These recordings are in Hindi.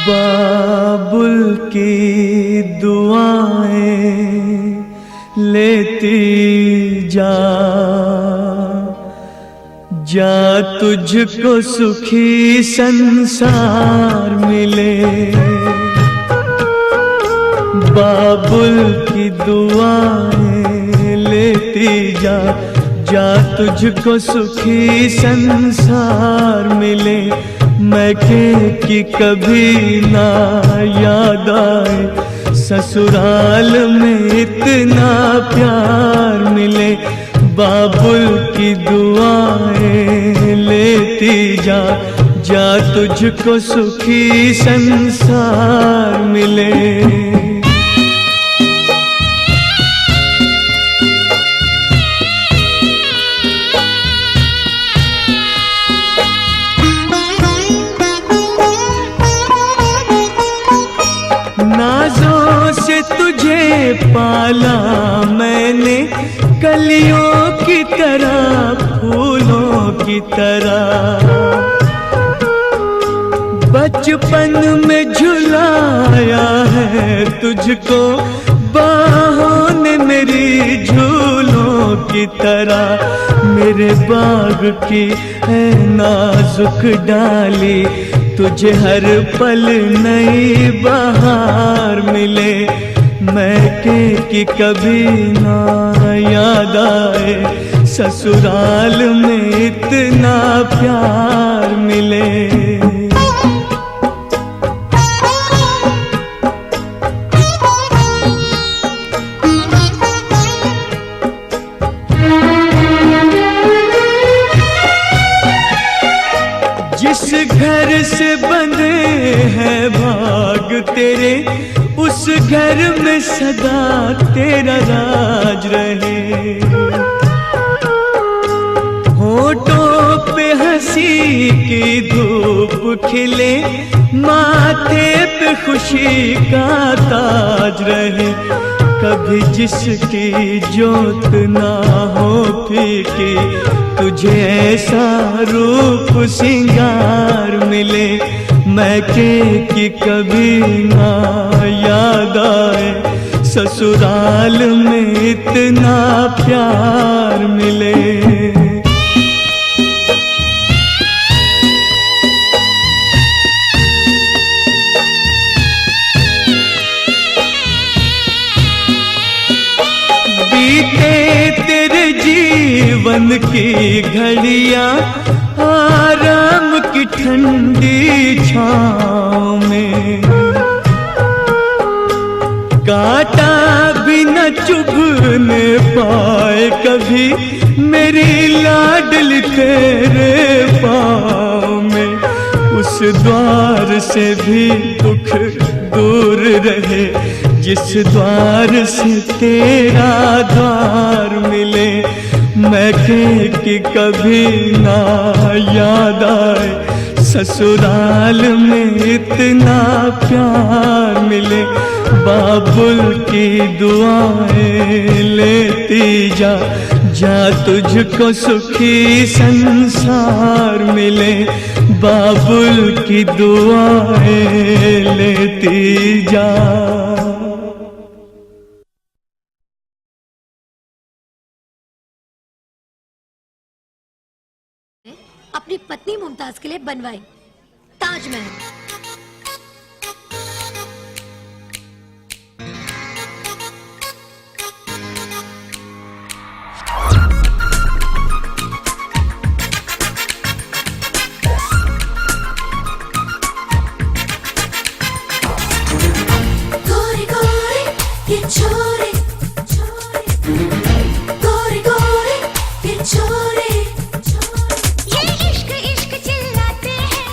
बाबुल की दुआएं लेती जा, जा तुझको सुखी संसार मिले। बाबुल की दुआएं लेती जा, जा तुझको सुखी संसार मिले। मैके की कभी ना याद आए, ससुराल में इतना प्यार मिले। बाबुल की दुआएं लेती जा, जा तुझको सुखी संसार मिले। नाज़ों से तुझे पाला मैंने, कलियों की तरह फूलों की तरह। बचपन में झुलाया है तुझको बाहों ने मेरी झूलों की तरह। मेरे बाग की है नाजुक डाली, तुझे हर पल नई बहार मिले। मैके की कभी ना याद आए, ससुराल में इतना प्यार मिले। जिस घर से बंधे हैं भाग तेरे, उस घर में सदा तेरा राज रहे। होठों पे हंसी की धूप खिले, माथे पे खुशी का ताज रहे। कभी जिसकी जोत ना हो फीकी, तुझे ऐसा रूप सिंगार मिले। मैके की कभी ना याद आए, ससुराल में इतना प्यार मिले। बीते तेरे जीवन की घड़ियां आराम की ठंडी छाँव में, कांटा भी न चुभने पाए कभी मेरी लाडली तेरे पाँव में। उस द्वार से भी दुख दूर रहे, जिस द्वार से तेरा द्वार मिले। मैके की कभी ना याद आए, ससुराल में इतना प्यार मिले। बाबुल की दुआएं लेती जा, जा तुझको सुखी संसार मिले। बाबुल की दुआएं लेती जा। अपनी पत्नी मुमताज के लिए बनवाई ताजमहल। गोरे गोरे ये छोरे, गोरे गोरे ये छोरे, ये इश्क इश्क चिल्लाते हैं।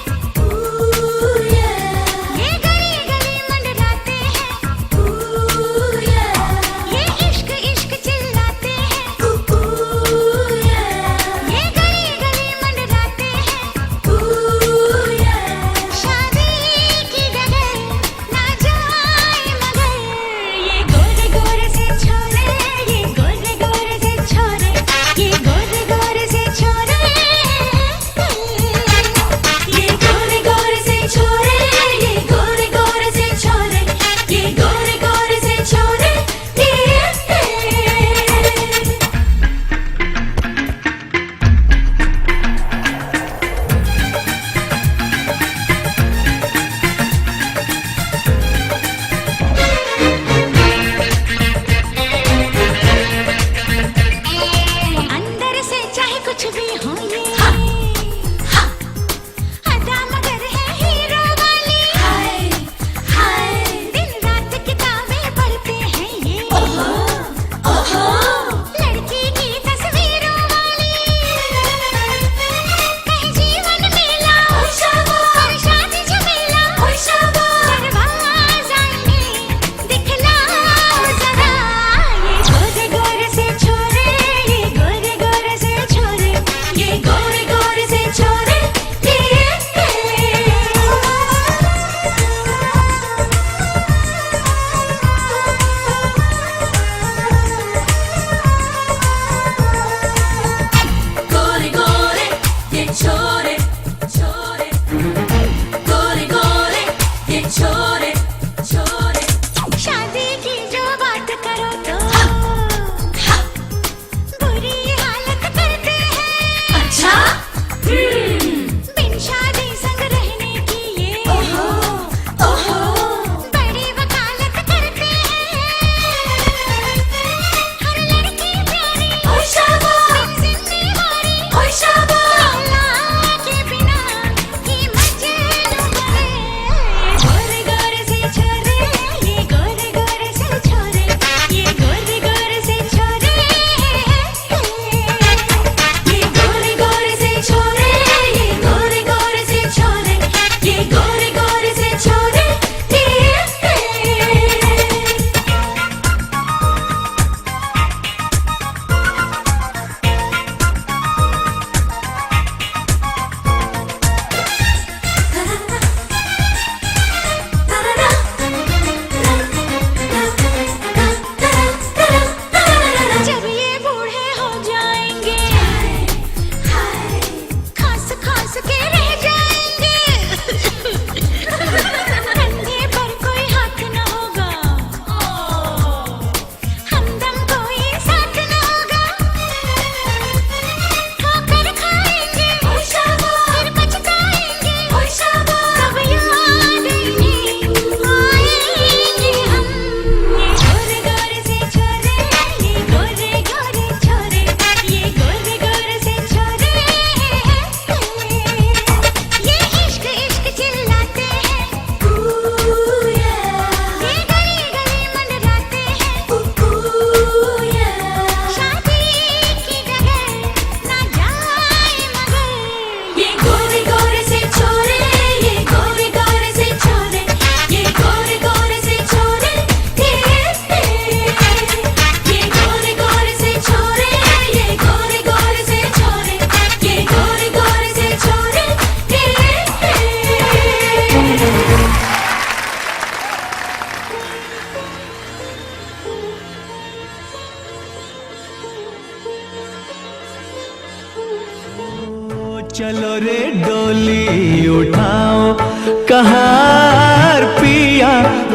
कहार पिया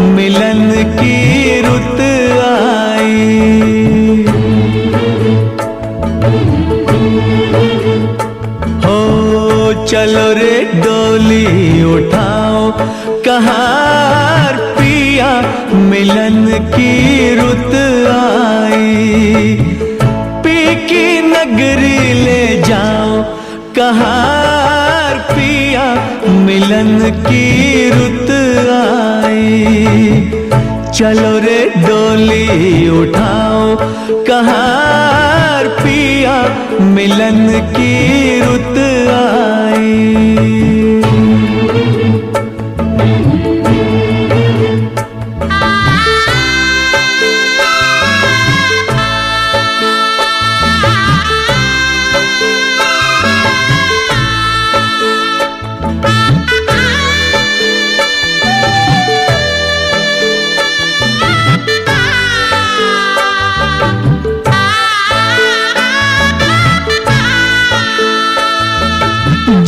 मिलन की रुत आई। हो चलो रे डोली उठाओ कहार पिया मिलन की रुत आई। पी की नगरी ले जाओ कहार पिया मिलन की रुत आई। चलो रे डोली उठाओ कहार पिया मिलन की रुत आई।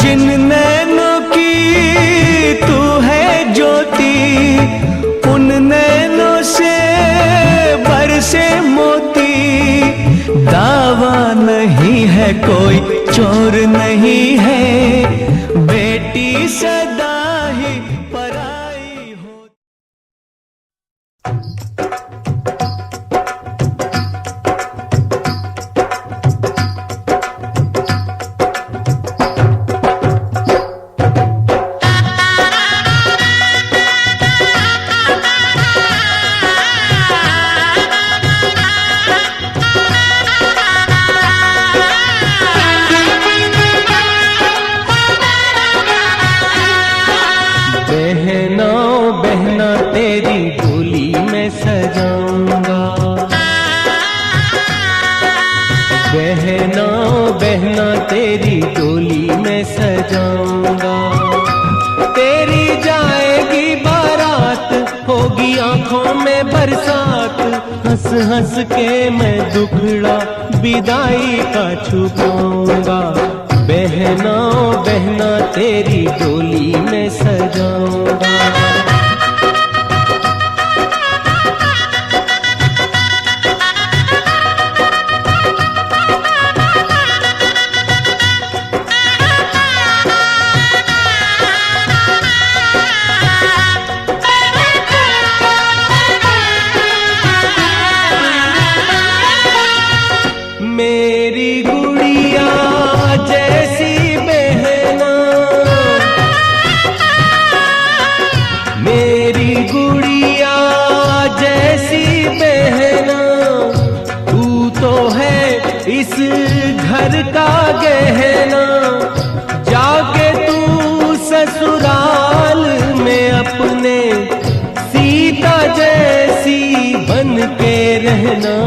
जिन नैनों की तू है ज्योति उन नैनों से बरसे मोती। दावा नहीं है कोई चोर नहीं है बेटी सदा ही पराई हो। बहना तेरी डोली में सजाऊंगा। बहना बहना तेरी डोली में सजाऊंगा। तेरी जाएगी बारात होगी आंखों में बरसात। हंस हंस के मैं दुखड़ा विदाई का छुपाऊंगा। बहना बहना तेरी डोली में सजाऊंगा। मेरी गुड़िया जैसी बहना, मेरी गुड़िया जैसी बहना, तू तो है इस घर का गहना। जाके तू ससुराल में अपने सीता जैसी बन के रहना।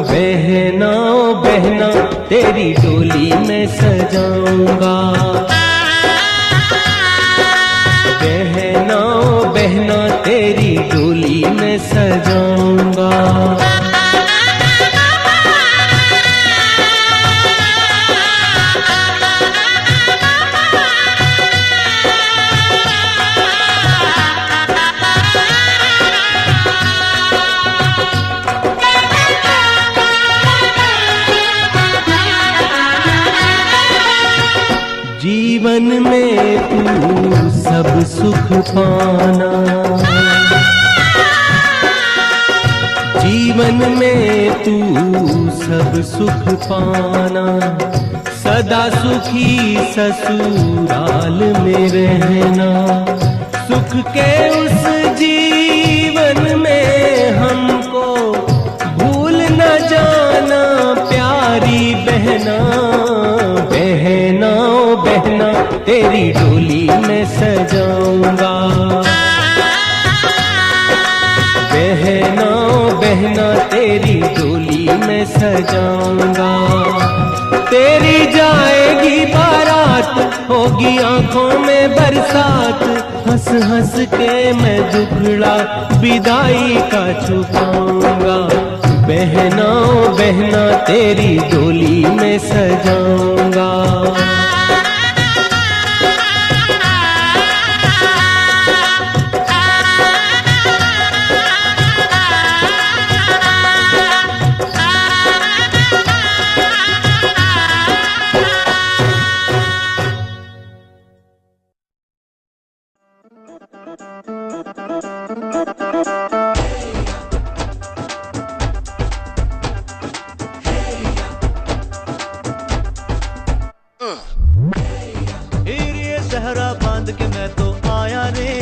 बहना बहना तेरी डोली में सजाऊंगा। बहना बहना तेरी डोली में सजाऊंगा। जीवन में तू सब सुख पाना। जीवन में तू सब सुख पाना। सदा सुखी ससुराल में रहना। सुख के उस जीवन में हमको भूल न जाना प्यारी बहना। बहना बहना तेरी डोली में सजाऊंगा। बहना बहना तेरी डोली में सजाऊंगा। तेरी जाएगी बारात होगी आंखों में बरसात। हंस हंस के मैं दुखड़ा विदाई का छुपाऊंगा। बहना बहना तेरी डोली में सजाऊंगा। बांध के मैं तो आया रे,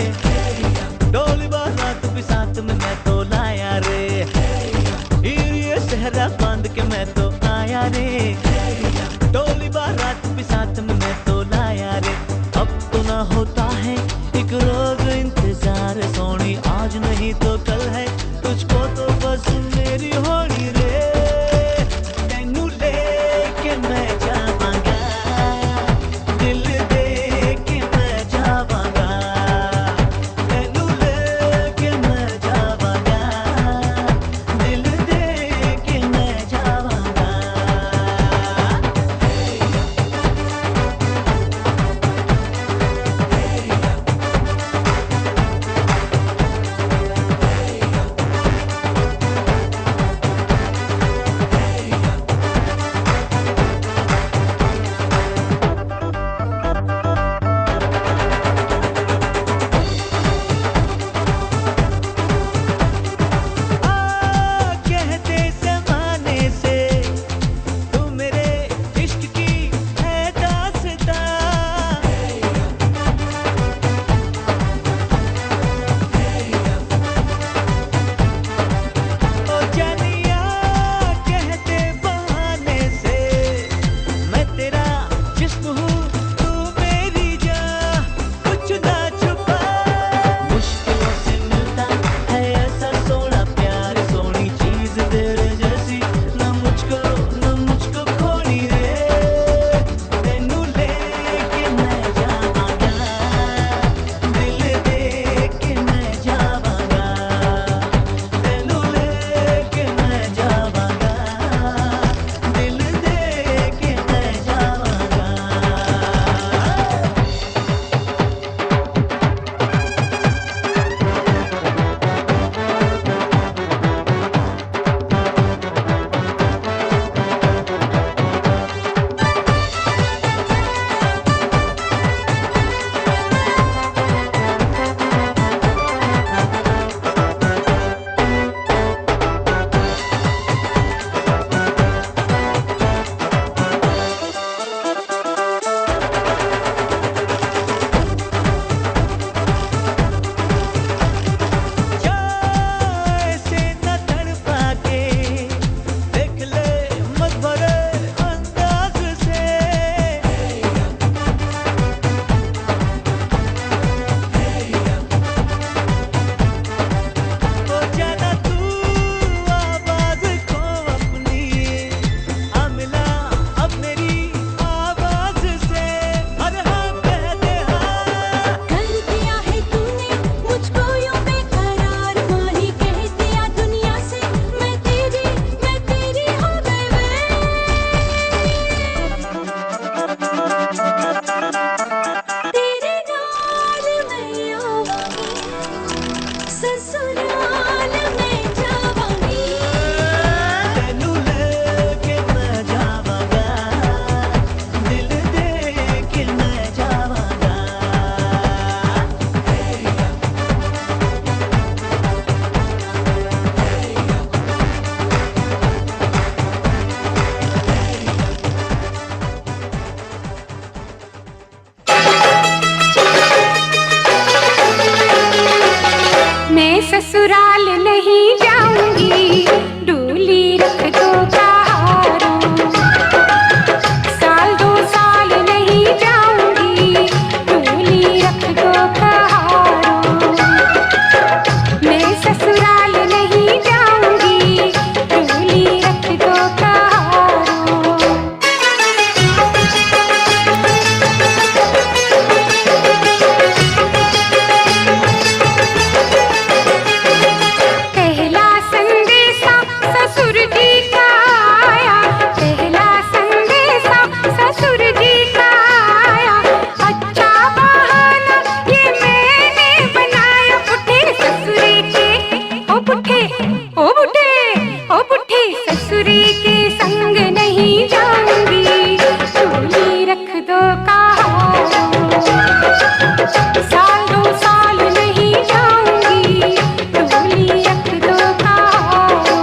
डोली बारात भी साथ में मैं तो लाया रे, ये सहरा बांध के मैं तो आया रे, डोली बारात भी साथ में मैं तो लाया रे। अब तो ना होता है एक रोज इंतजार सोनी, आज नहीं तो कल है तुझको तो बस मेरी होनी रे, तेनू लेके मैं जावांगा, दिल दे के मैं जावांगा, तेनू लेके मैं जावांगा, दिल दे के मैं जावांगा। कहते ज़माने से तू मेरे इश्क की है दास्तां, ओ जानिया कहते बहाने से मैं तेरा जिस्म हूँ तू मेरी जान, कुछ ना छुपा, मुश्किलों से मिलता है ऐसा सोना प्यार, सोनी चीज तेरे जैसी ना मुझको खोनी रे, तेनू लेके मैं जावांगा, दिल दे के मैं जावांगा, तेनू लेके मैं जावांगा, दिल दे के मैं जावांगा। ऐसे न तड़पा के देख ले मत भरे अंदाज से, ओ जाना तू आवाज को अपनी, आ मिला अब मेरी आवाज से, अरे हाँ कह दे हाँ। कर दिया है तूने मुझको यूं बेकरार, माही कह दिया दुनिया से मैं तेरी हो गई तेरे नाल मैं आवांगी, ससुराल में जावांगी, तेनू लेके मैं जावांगा, दिल दे के मैं जावांगा। मैं ससुराल नहीं जाऊंगी, डोली रख दो कहारों, साल 2 साल नहीं जाऊंगी, डोली रख दो कहारों, मैं ससुराल नहीं जाऊंगी, डोली रख दो कहारों। पहला संदेशा ससुर जी का आया, पहला संदेशा ससुर जी का आया, अच्छा बहाना ये मैंने बनाया, बुढ़े ससुरी के ओ बुढ़े ओ बुढ़े ओ बुढ़े ससुरी के संग नहीं जाऊंगी, डोली रख दो कहारों, साल 2 साल नहीं जाऊंगी, डोली रख दो कहारों।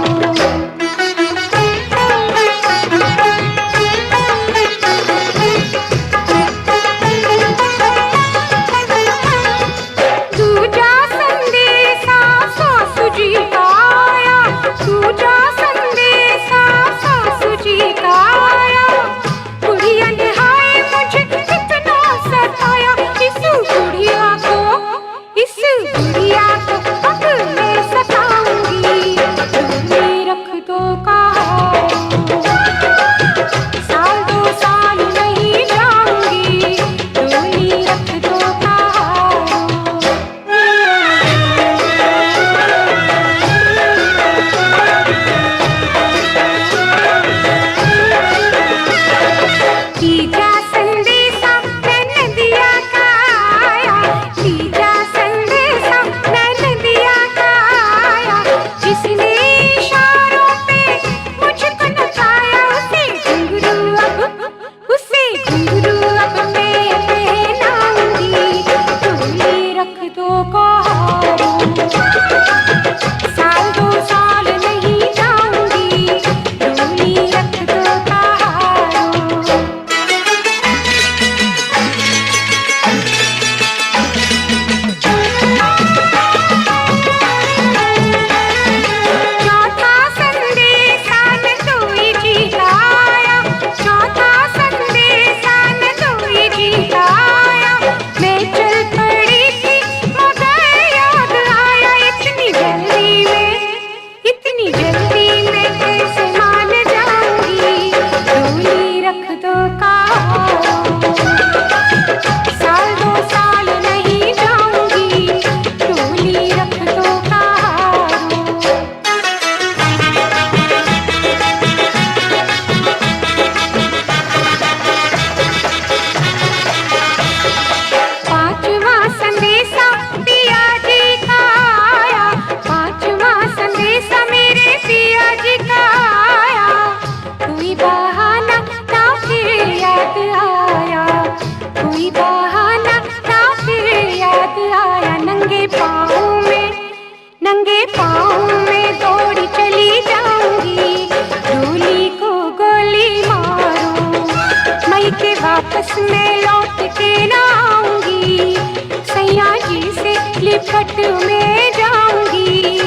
घूंघट में जाऊंगी,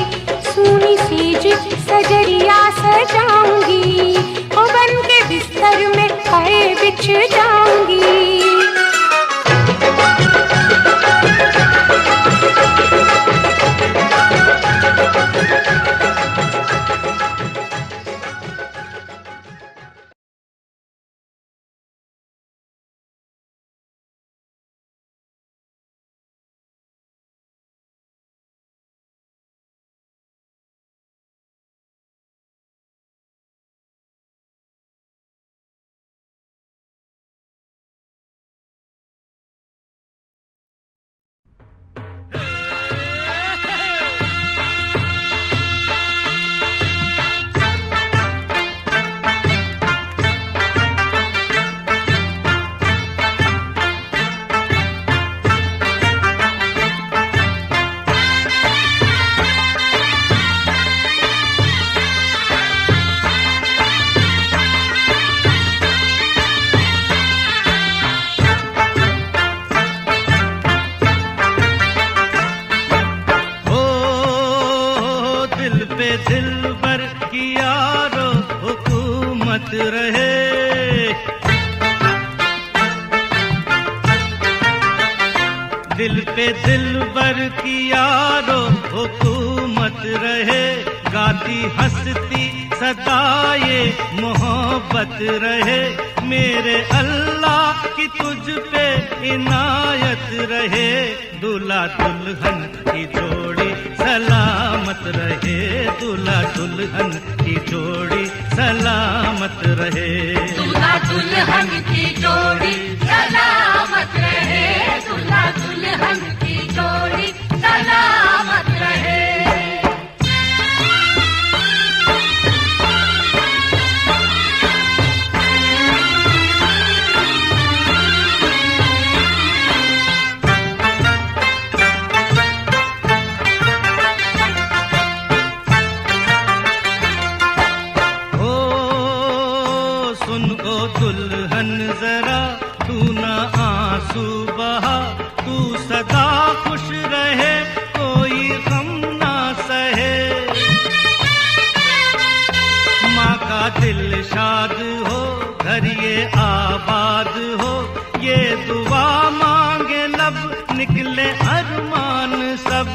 सूनी सीज सजरिया सजाऊंगी, ओ बन के बिस्तर में खाए बिछ जाऊंगी। दिलबर की यारो हुकूमत रहे, दिल पे दिलबर की यारो हुकूमत रहे, गाती हंसती सदाए मोहब्बत रहे, मेरे अल्लाह की तुझ पे इनायत रहे, दूल्हा दुल्हन की जोड़ी सलामत रहे, दूल्हा दुल्हन की जोड़ी सलामत रहे, दूल्हा दुल्हन की जोड़ी सलामत रहे, दूल्हा दुल्हन की जोड़ी सलामत रहे। दुल्हन जरा तू ना आंसू बहा, तू सदा खुश रहे कोई गम ना सहे, माँ का दिल शाद हो घर ये आबाद हो, ये दुआ मांगे लब निकले अरमान सब,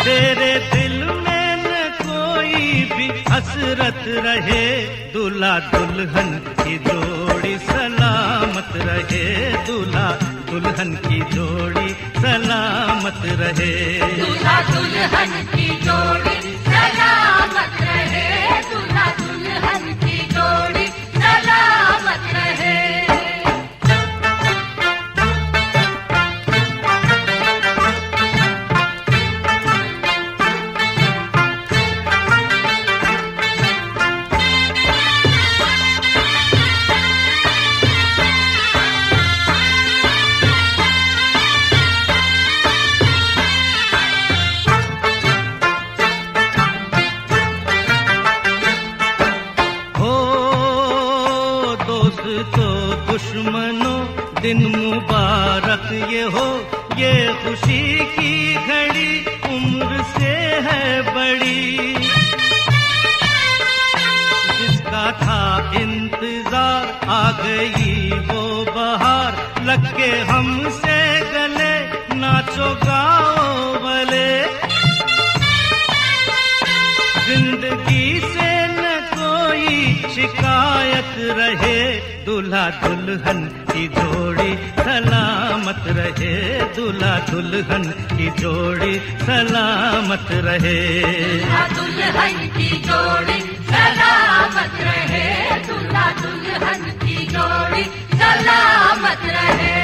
तेरे दिल में न कोई भी हसरत रहे, दूल्हा दुल्हन की जोड़ी सलामत रहे, दूल्हा दुल्हन की जोड़ी सलामत रहे, दूल्हा दुल्हन की जोड़ी सलामत रहे, दूल्हा दुल्हन की जोड़ी सलामत रहे। दुश्मनों दिन मुबारक ये हो, ये खुशी की घड़ी उम्र से है बड़ी, जिसका था इंतजार आ गई वो बहार, लग के हमसे गले नाचो गाओ भले, जिंदगी से न कोई शिकायत रहे, दूल्हा दुल्हन की जोड़ी सलामत रहे, दूल्हा दुल्हन की जोड़ी सलामत रहे, दूल्हा दुल्हन की जोड़ी सलामत रहे, दूल्हा दुल्हन की जोड़ी सलामत रहे।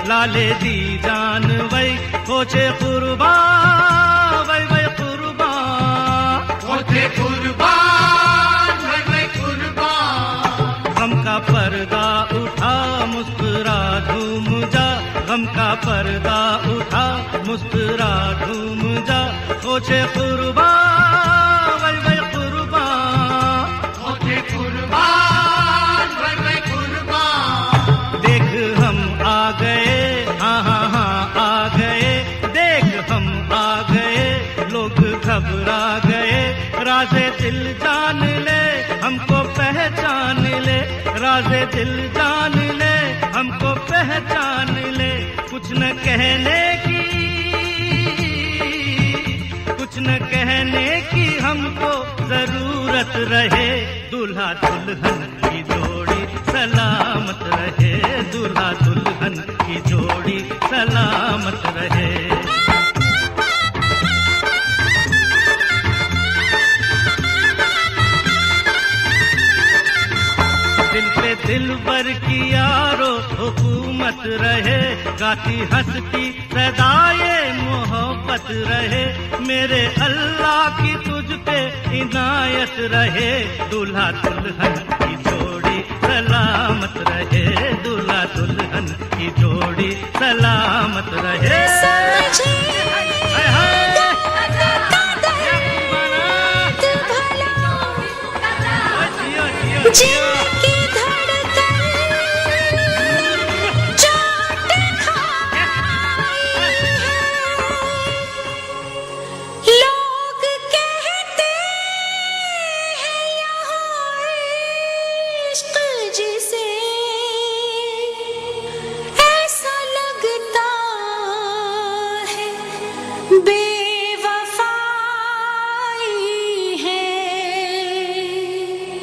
लाले दी जान वै कोचे कुर्बान वै वै कुर्बान, कोचे कुर्बान वै वै कुर्बान, पर्दा उठा मुस्कुरा झूम जा ओछे कुर्बा वै वै कुर्बा ओछे कुर्बान वै वै कुर्बान देख हम आ गए हाँ हाँ हाँ आ गए देख हम आ गए लोग घबरा गए राज़े दिल जान ले हमको पहचान ले राज़े दिल जान ले हमको पहचान ले कुछ न कहने की हमको जरूरत रहे दूल्हा दुल्हन की जोड़ी सलामत रहे दूल्हा दुल्हन की जोड़ी सलामत रहे दिल पे दिल भर की यारो हुकूमत रहे गाती हंसती सदाए मोहब्बत रहे मेरे अल्लाह की तुझ पे इनायत रहे दूल्हा दुल्हन की जोड़ी सलामत रहे दूल्हा दुल्हन की जोड़ी सलामत रहे हाय हाय जिनकी धड़कन चाट खाई है लोग कहते हैं यहाँ इश्क जिसे ऐसा लगता है बेवफाई है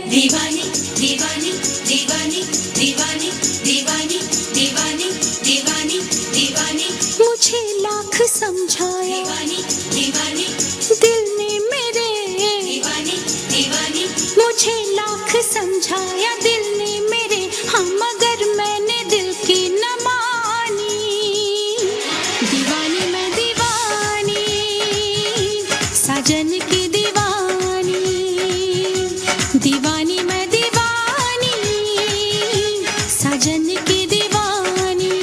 दीवानी दीवानी दीवानी दीवानी दीवानी दीवानी दीवानी दीवानी मुझे लाख समझाया दीवानी दीवानी दिल ने मेरे दीवानी दीवानी मुझे लाख समझाया दिल ने मेरे हाँ मगर मैंने दिल की न मानी दीवानी मैं दीवानी साजन की दीवानी दीवानी मैं दीवानी साजन की दीवानी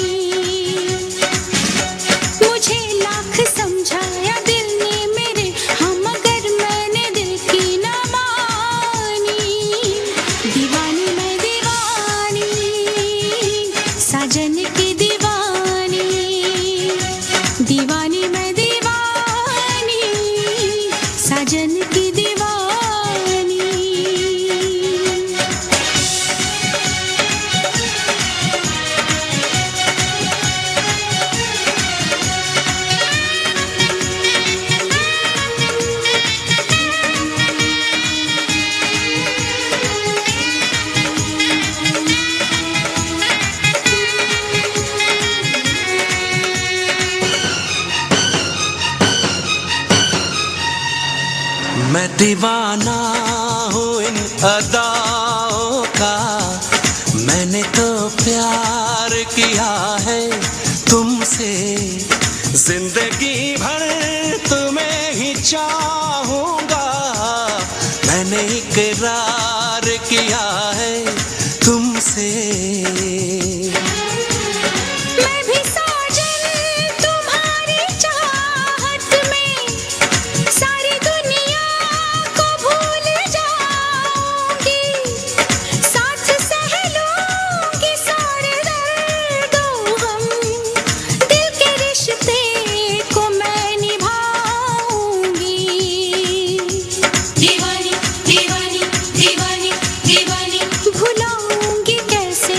मुझे लाख समझाया दिल ने मेरे हाँ मगर मैंने दिल की न मानी दीवानी मैं दीवानी साजन की दीवानी दीवानी मैं दीवानी साजन की दीवानी मैं दीवाना हूँ इन अदाओं का मैंने तो प्यार किया है तुमसे जिंदगी भर तुम्हें ही चाहूँगा मैंने इकरार किया है तुमसे मैं भी साजन तुम्हारी चाहत में सारी दुनिया को भूल जाऊंगी साथ सह लूंगी सारे दर्दों हम दिल के रिश्ते को मैं निभाऊंगी दीवानी दीवानी दीवानी दीवानी भुलाऊंगी कैसे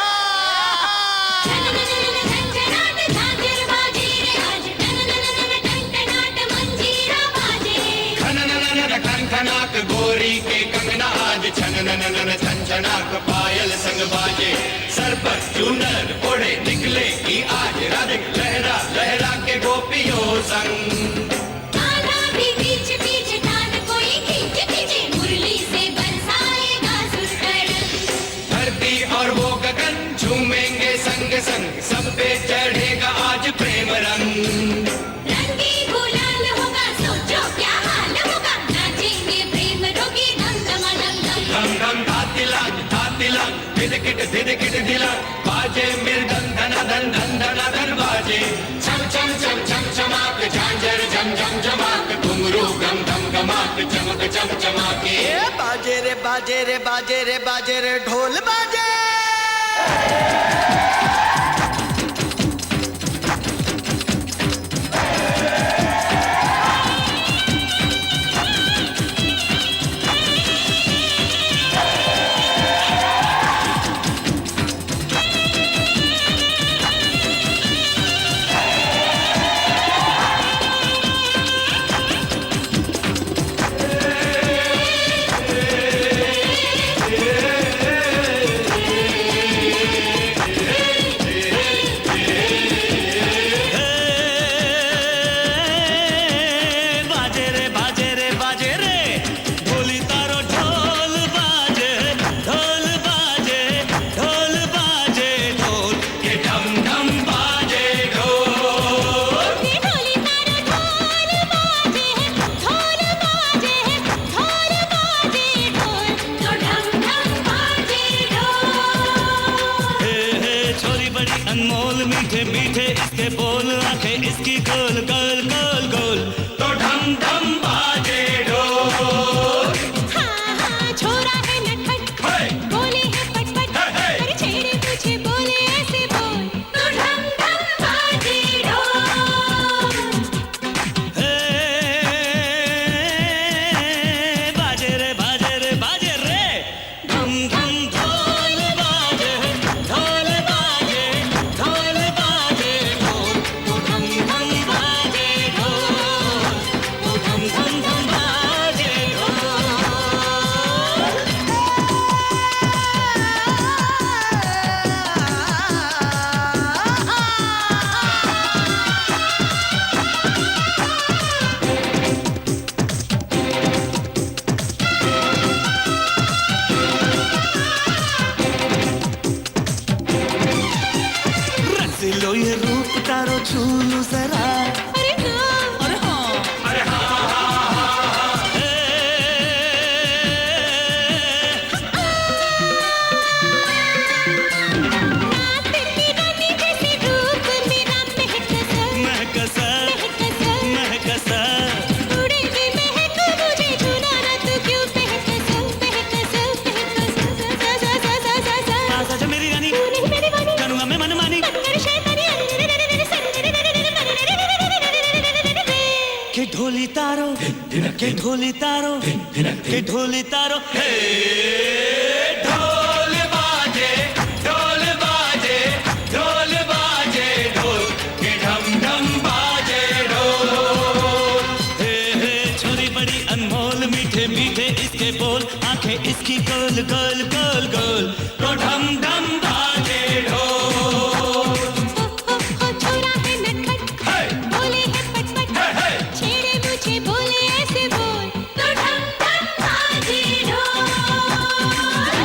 खनखनाक गोरी के कंगना आज छन छनछनाक पायल संग बाजे सर पर फॉर्च्यूनर ओढ़े निकले की आज राधिक लहरा लहरा के गोपियों संग। गाना भी बीच बीच तान कोई खींच खींचे मुरली से बरसाएगा सुर। धरती और वो गगन झूमेंगे संग संग, सब पे चढ़ेगा आज प्रेम रंग। रंगी गुलाल होगा सोचो क्या हाल होगा, नाचेंगे प्रेम रोगी धम धम धम धम धम धातिलांग धिदकिट दिलांग, बाजे मृदंग धना धन धन धना धन बाजे। छम छम छम छम चमाक झांझर झम झम झमाक, घुंघरू गम धम गमाक चमक चम चमाके। बाजे रे बाजे रे बाजे रे बाजे रे ढोल बाजे। अनमोल मीठे मीठे इसके बोल, आंखें इसकी गोल गोल गोल गोल, तो ढम ढम बाजे ढोल। हाँ हाँ छोरा है नटखट, बोले है पटपट, पर छेड़े तुझे बोले ऐसे बोल, तो ढम ढम बाजे ढोल। बाजे रे बाजे रे बाजे रे, धम धम ढोल बाजे, ढोल बाजे, ढोल बाजे ढोल, तो धम धम बाजे ढोल, तो धम धम धम बाजे ढोल। रच लो ये रूप तारो छूलू जरा, अरे हाँ अरे हाँ, अरे हाँ तेरी रानी जैसे रूप मेरा महकसा महकसा महकसा, महकसा, उड़े भी महक मुझे छूना ना तू क्यों महकसा महकसा महकसा। आजा जा मेरी रानी, तू नहीं मेरी वाली, करूँगा मैं मनमानी, मेरे शैतानी के ढोली तारो, के ढोली तारो, के ढोली तारो, हे ढोल बाजे ढोल बाजे ढोल बाजे ढोल, के ढम ढम बाजे ढोल। हे छोरी बड़ी अनमोल मीठे मीठे इसके बोल, आंखें इसकी गोल गोल गोल गोल, तो ढम ढम बाजे ढोल। छोरा है नटखट, बोले है पटपट, छेड़े मुझे बोले ऐसे बोल, तो ढम ढम बाजे ढोल।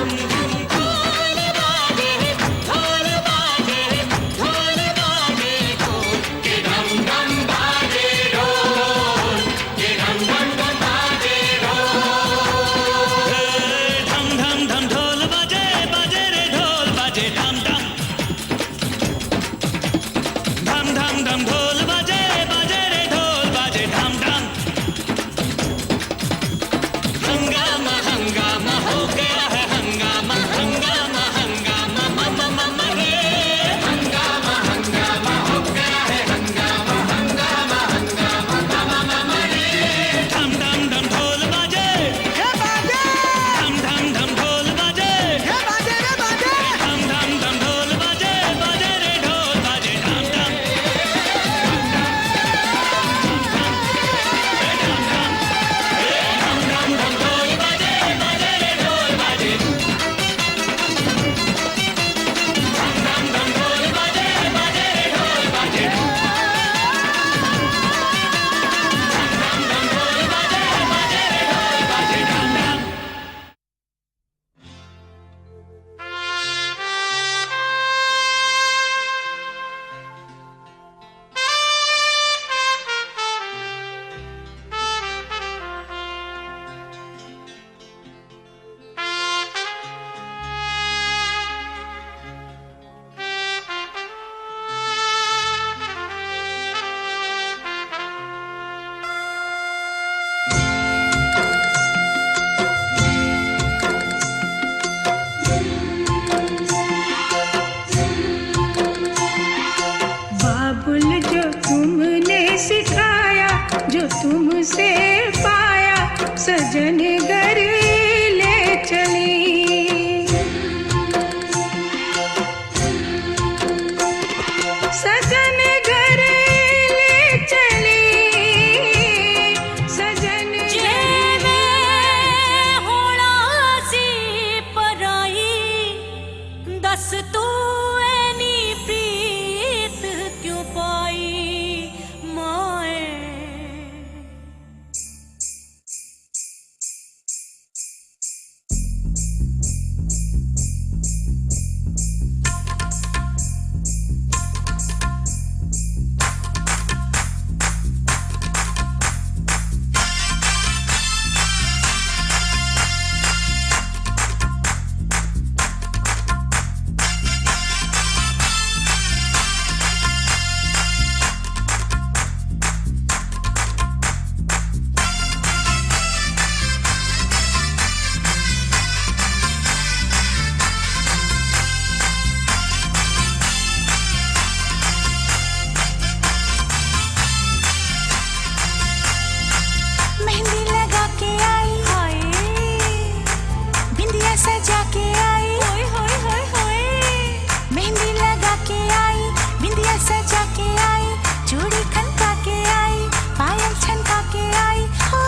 सजा के आई, चूड़ी खनका के आई, पायल छनका के आई। हो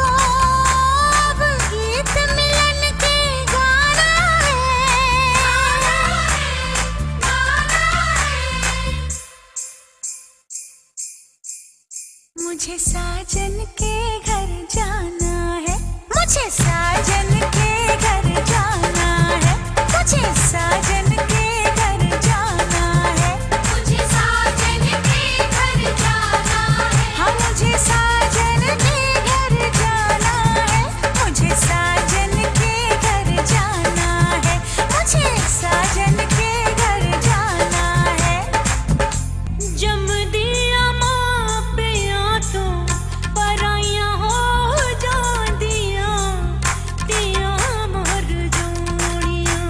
अब गीत मिलन के गाना है। मुझे साजन के घर जाना है, मुझे साजन के घर जाना है, मुझे साजन के घर जाना है, मुझे साजन के घर जाना है। हाँ मुझे साजन के घर जाना है, मुझे साजन के घर जाना है, मुझे साजन के घर जाना है। जम दिया माँ पिया तो पराइयाँ हो जांदियाँ, दिया मर जोड़ियाँ।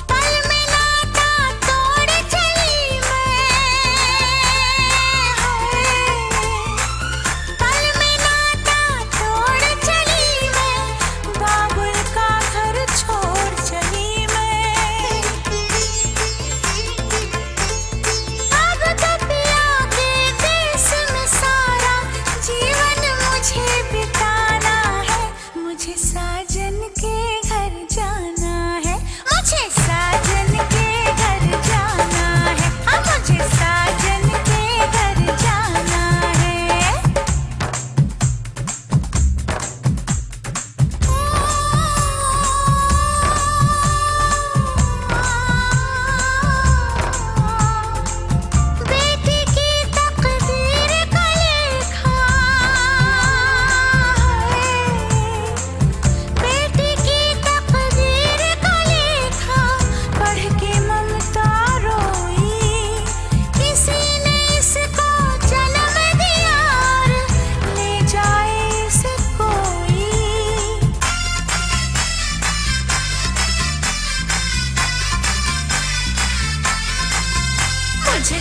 पल में नाता तोड़ चली मैं, पल में नाता तोड़ चली मैं, बाबुल का घर छोड़ चली मैं। अब तो पिया के देश में सारा जीवन मुझे बिताना है, मुझे साजन के घर जाना है, मुझे साजन के घर जाना है। हाँ मुझे साजन के घर जाना है। बेटी की तकदीर का लेखा है, बेटी की तकदीर का लेखा पढ़ के ममता रोई। किसी ने इसको जन्म दिया और ले जाए इसे कोई। मुझे